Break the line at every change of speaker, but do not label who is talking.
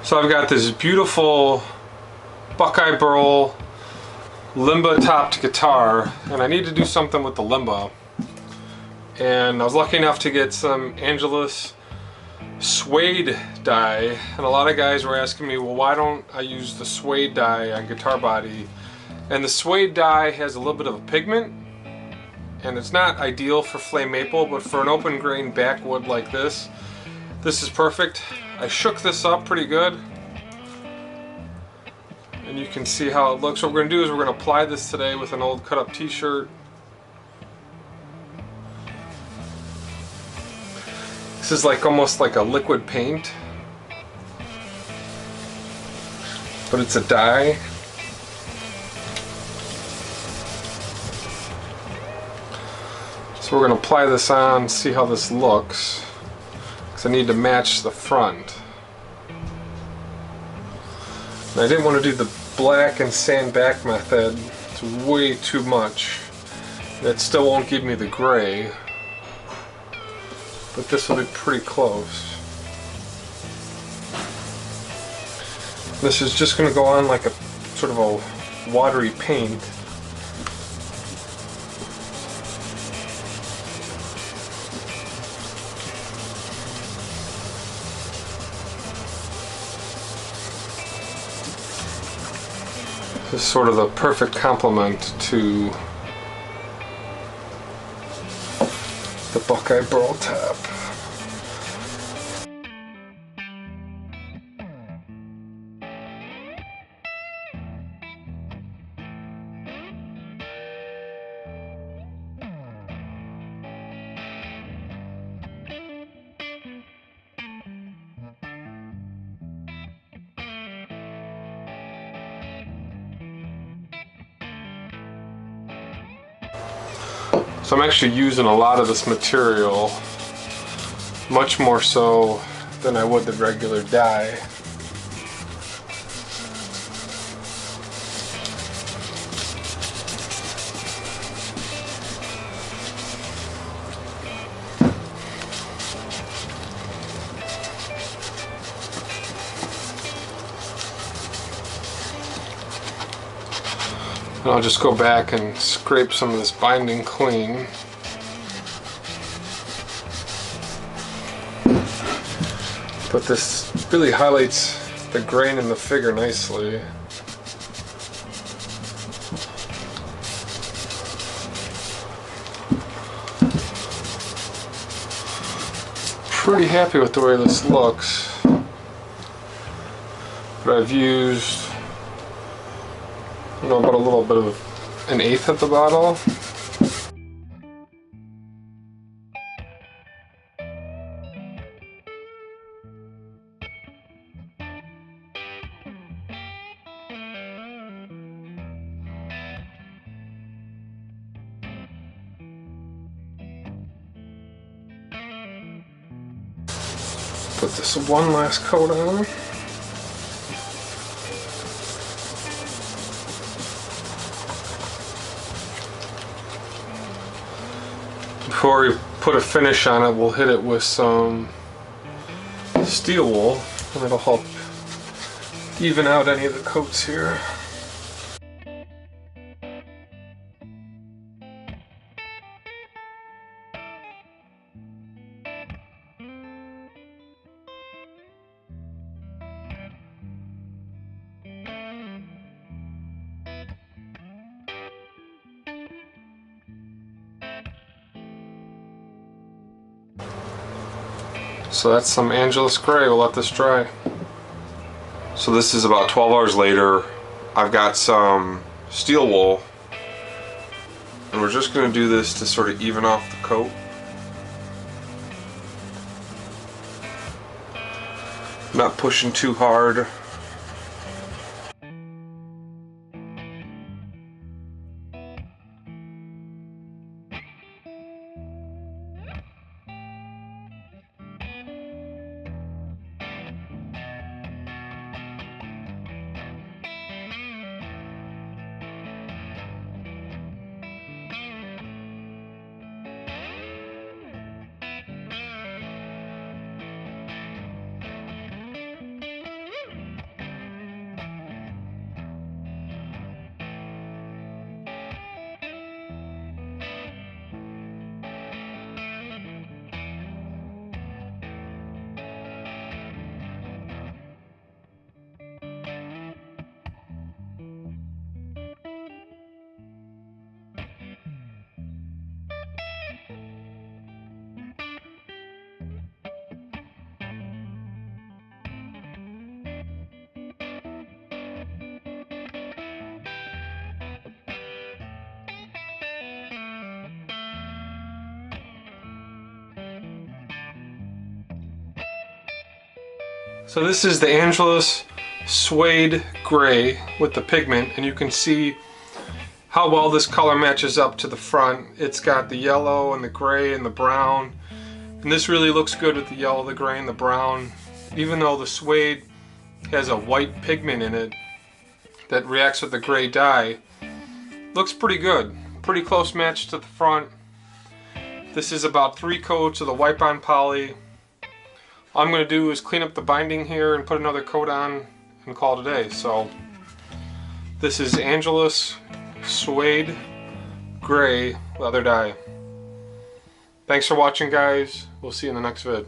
So I've got this beautiful Buckeye Burl limba topped guitar, and I need to do something with the limba. And I was lucky enough to get some Angelus Suede Dye, and a lot of guys were asking me, well, why don't I use the Suede Dye on guitar body? And the Suede Dye has a little bit of a pigment, and it's not ideal for flame maple, but for an open grain backwood like this is perfect. I shook this up pretty good, and you can see how it looks. What we're going to do is we're going to apply this today with an old cut up t-shirt. This is like almost like a liquid paint, but it's a dye. So we're going to apply this on, see how this looks, because I need to match the front. And I didn't want to do the black and sand back method. It's way too much. That still won't give me the gray, but this will be pretty close. This is just going to go on like a sort of a watery paint. This is sort of the perfect complement to the Buckeye Burl top. So I'm actually using a lot of this material, much more so than I would the regular dye. And I'll just go back and scrape some of this binding clean. But this really highlights the grain in the figure nicely. Pretty happy with the way this looks. But I've used, about a little bit of 1/8 of the bottle. Put this one last coat on. Before we put a finish on it, we'll hit it with some steel wool, and it'll help even out any of the coats here. So that's some Angelus gray. We'll let this dry. So this is about 12 hours later. I've got some steel wool, and we're just going to do this to sort of even off the coat. Not pushing too hard. So this is the Angelus Suede Gray with the pigment, and you can see how well this color matches up to the front. It's got the yellow and the gray and the brown, and this really looks good with the yellow, the gray, and the brown. Even though the suede has a white pigment in it that reacts with the gray dye, looks pretty good. Pretty close match to the front. This is about 3 coats of the wipe-on poly. All I'm going to do is clean up the binding here and put another coat on and call it a day. So this is Angelus Suede Gray leather dye. Thanks for watching, guys. We'll see you in the next vid.